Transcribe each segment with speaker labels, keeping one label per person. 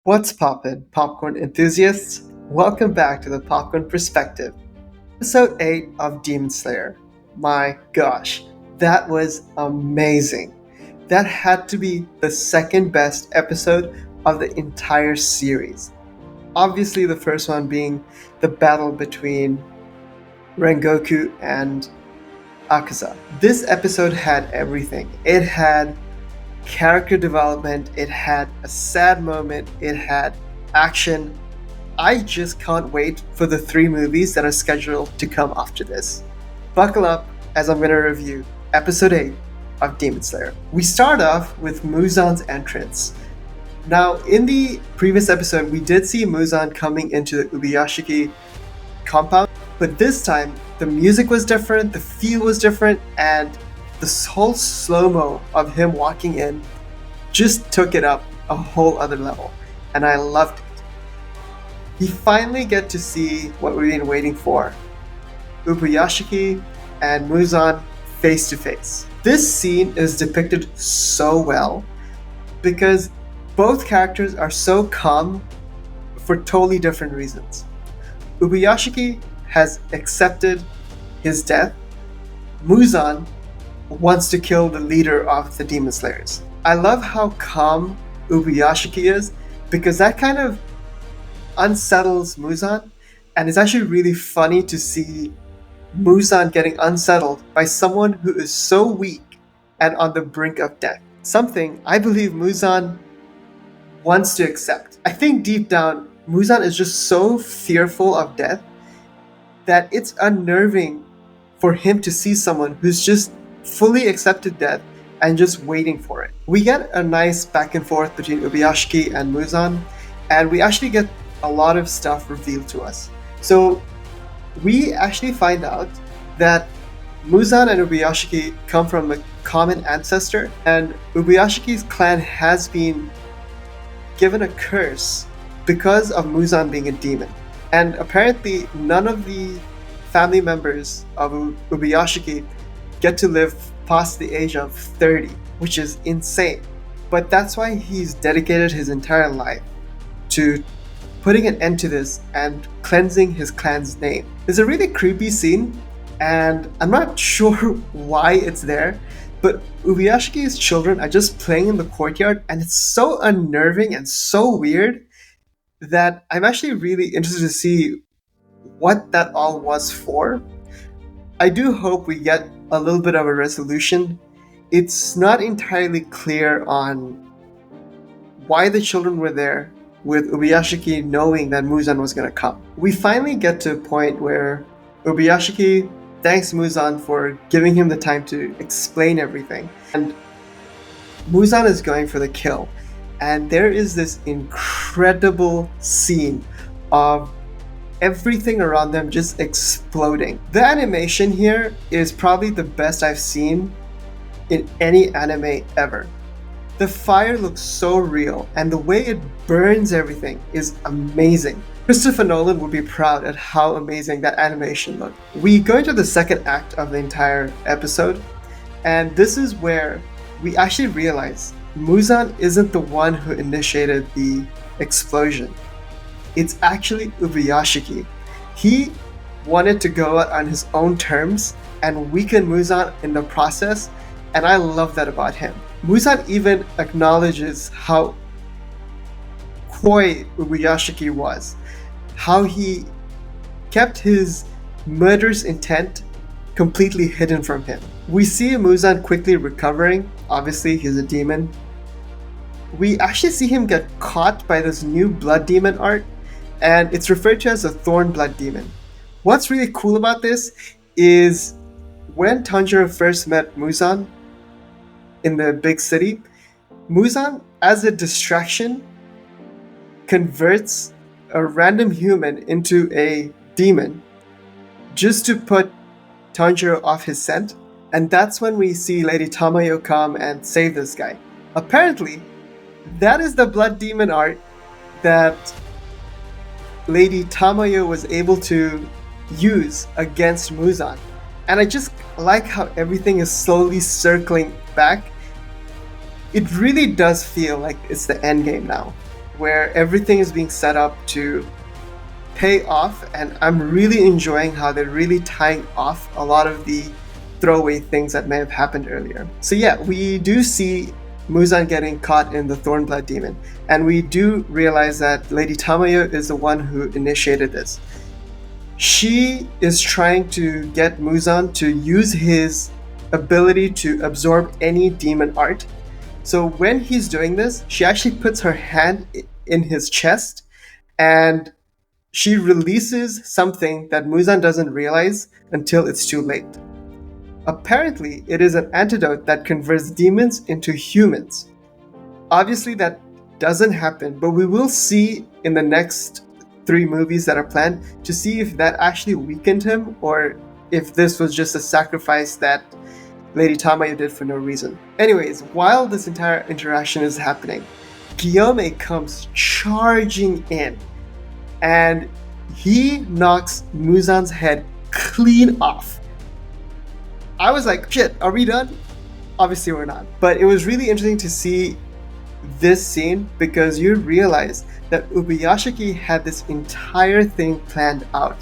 Speaker 1: What's poppin', popcorn enthusiasts? Welcome back to the Popcorn Perspective, episode 8 of Demon Slayer. My gosh, that was amazing. That had to be the second best episode of the entire series. Obviously, the first one being the battle between Rengoku and Akaza. This episode had everything. It had character development, it had a sad moment, it had action. I just can't wait for the 3 movies that are scheduled to come after this. Buckle up as I'm going to review episode 8 of Demon Slayer. We start off with Muzan's entrance. Now, in the previous episode, we did see Muzan coming into the Ubuyashiki compound, but this time the music was different, the feel was different, and this whole slow-mo of him walking in just took it up a whole other level, and I loved it. We finally get to see what we've been waiting for. Ubuyashiki and Muzan face to face. This scene is depicted so well because both characters are so calm for totally different reasons. Ubuyashiki has accepted his death. Muzan wants to kill the leader of the Demon Slayers. I love how calm Ubuyashiki is because that kind of unsettles Muzan, and it's actually really funny to see Muzan getting unsettled by someone who is so weak and on the brink of death. Something I believe Muzan wants to accept. I think deep down, Muzan is just so fearful of death that it's unnerving for him to see someone who's just fully accepted death and just waiting for it. We get a nice back and forth between Ubuyashiki and Muzan, and we actually get a lot of stuff revealed to us. So we actually find out that Muzan and Ubuyashiki come from a common ancestor, and Ubuyashiki's clan has been given a curse because of Muzan being a demon. And apparently none of the family members of Ubuyashiki get to live past the age of 30, which is insane. But that's why he's dedicated his entire life to putting an end to this and cleansing his clan's name. It's a really creepy scene, and I'm not sure why it's there, but Ubuyashiki's children are just playing in the courtyard, and it's so unnerving and so weird that I'm actually really interested to see what that all was for. I do hope we get a little bit of a resolution. It's not entirely clear on why the children were there, with Ubuyashiki knowing that Muzan was going to come. We finally get to a point where Ubuyashiki thanks Muzan for giving him the time to explain everything, and Muzan is going for the kill. And there is this incredible scene of everything around them just exploding. The animation here is probably the best I've seen in any anime ever. The fire looks so real, and the way it burns everything is amazing. Christopher Nolan would be proud at how amazing that animation looked. We go into the second act of the entire episode, and this is where we actually realize Muzan isn't the one who initiated the explosion. It's actually Ubuyashiki. He wanted to go out on his own terms and weaken Muzan in the process, and I love that about him. Muzan even acknowledges how coy Ubuyashiki was, how he kept his murderous intent completely hidden from him. We see Muzan quickly recovering. Obviously, he's a demon. We actually see him get caught by this new blood demon art, and it's referred to as a thorn blood demon. What's really cool about this is when Tanjiro first met Muzan in the big city, Muzan, as a distraction, converts a random human into a demon just to put Tanjiro off his scent, and that's when we see Lady Tamayo come and save this guy. Apparently, that is the blood demon art that Lady Tamayo was able to use against Muzan. And I just like how everything is slowly circling back. It really does feel like it's the end game now. where everything is being set up to pay off, and I'm really enjoying how they're really tying off a lot of the throwaway things that may have happened earlier. So yeah, we do see Muzan getting caught in the Thornblood Demon, and we do realize that Lady Tamayo is the one who initiated this. She is trying to get Muzan to use his ability to absorb any demon art. So when he's doing this, she actually puts her hand in his chest and she releases something that Muzan doesn't realize until it's too late. Apparently, it is an antidote that converts demons into humans. Obviously, that doesn't happen, but we will see in the next 3 movies that are planned to see if that actually weakened him or if this was just a sacrifice that Lady Tamayo did for no reason. Anyways, while this entire interaction is happening, Guillaume comes charging in and he knocks Muzan's head clean off. I was like, shit, are we done? Obviously we're not. But it was really interesting to see this scene because you realize that Ubuyashiki had this entire thing planned out.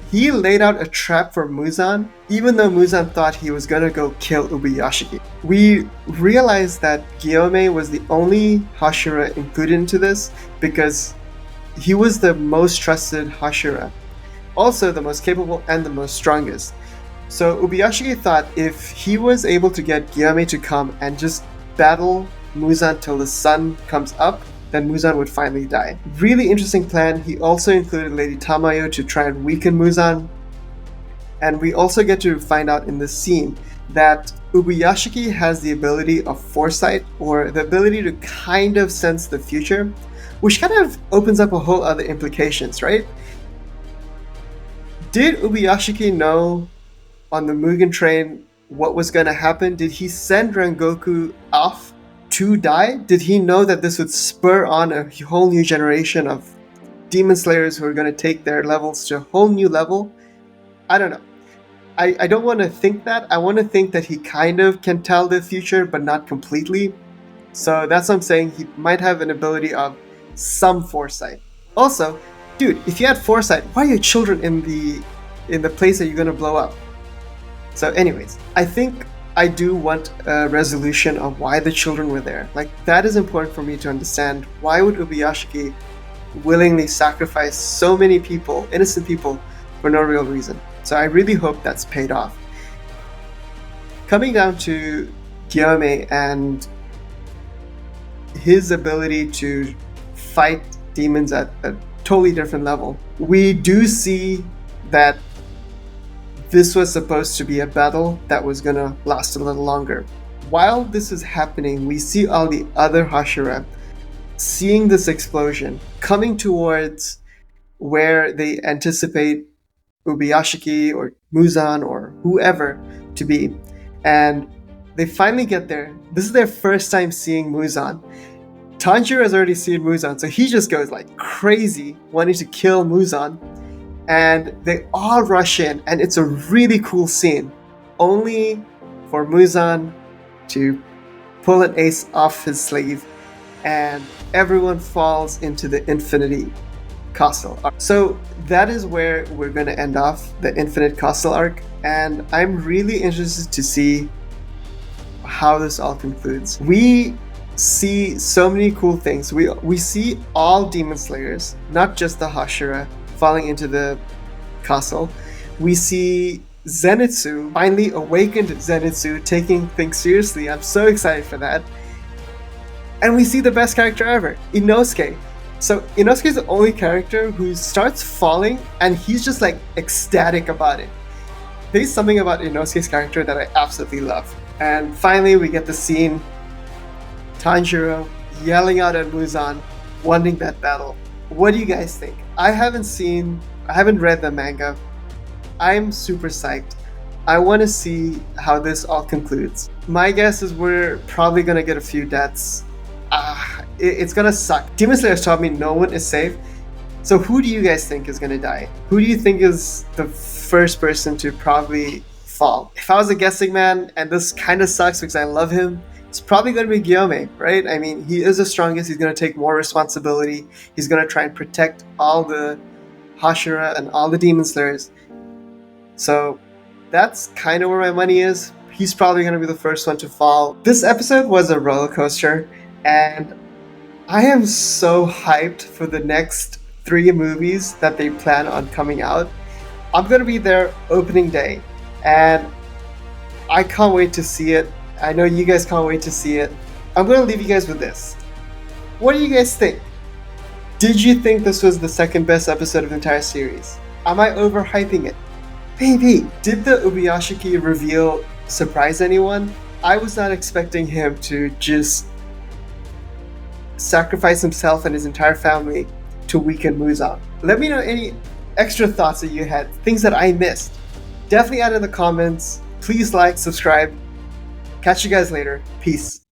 Speaker 1: He laid out a trap for Muzan, even though Muzan thought he was gonna go kill Ubuyashiki. We realized that Guillaume was the only Hashira included into this because he was the most trusted Hashira, also the most capable and the most strongest. So Ubuyashiki thought if he was able to get Guillaume to come and just battle Muzan till the sun comes up, then Muzan would finally die. Really interesting plan. He also included Lady Tamayo to try and weaken Muzan. And we also get to find out in this scene that Ubuyashiki has the ability of foresight, or the ability to kind of sense the future, which kind of opens up a whole other implications, right? Did Ubuyashiki know on the Mugen train what was going to happen? Did he send Rengoku off to die? Did he know that this would spur on a whole new generation of demon slayers who are going to take their levels to a whole new level? I don't know. I don't want to think that. I want to think that he kind of can tell the future, but not completely. So that's what I'm saying. He might have an ability of some foresight. Also, dude, if you had foresight, why are your children in the place that you're going to blow up? So anyways, I think I do want a resolution of why the children were there. Like, that is important for me to understand. Why would Ubuyashiki willingly sacrifice so many people, innocent people, for no real reason? So I really hope that's paid off. Coming down to Guillaume and his ability to fight demons at a totally different level, we do see that this was supposed to be a battle that was gonna last a little longer. While this is happening, we see all the other Hashira seeing this explosion, coming towards where they anticipate Ubuyashiki or Muzan or whoever to be. And they finally get there. This is their first time seeing Muzan. Tanjiro has already seen Muzan, so he just goes like crazy, wanting to kill Muzan. And they all rush in, and it's a really cool scene, only for Muzan to pull an ace off his sleeve, and everyone falls into the Infinity Castle. So that is where we're going to end off the Infinite Castle arc, and I'm really interested to see how this all concludes. We see so many cool things. We see all Demon Slayers, not just the Hashira, falling into the castle. We see Zenitsu, finally awakened Zenitsu, taking things seriously. I'm so excited for that. And we see the best character ever, Inosuke. So Inosuke is the only character who starts falling and he's just like ecstatic about it. There's something about Inosuke's character that I absolutely love. And finally we get the scene, Tanjiro yelling out at Muzan, wanting that battle. What do you guys think? I haven't read the manga. I'm super psyched. I want to see how this all concludes. My guess is we're probably going to get a few deaths. It's going to suck. Demon Slayer has taught me no one is safe. So who do you guys think is going to die? Who do you think is the first person to probably fall? If I was a guessing man, and this kind of sucks because I love him, It's probably going to be Guillaume, right? I mean, he is the strongest. He's going to take more responsibility. He's going to try and protect all the Hashira and all the Demon Slayers. So that's kind of where my money is. He's probably going to be the first one to fall. This episode was a roller coaster, and I am so hyped for the next 3 movies that they plan on coming out. I'm going to be there opening day, and I can't wait to see it. I know you guys can't wait to see it. I'm going to leave you guys with this. What do you guys think? Did you think this was the second best episode of the entire series? Am I overhyping it? Maybe. Did the Ubuyashiki reveal surprise anyone? I was not expecting him to just sacrifice himself and his entire family to weaken Muzan. Let me know any extra thoughts that you had, things that I missed. Definitely add in the comments. Please like, subscribe. Catch you guys later. Peace.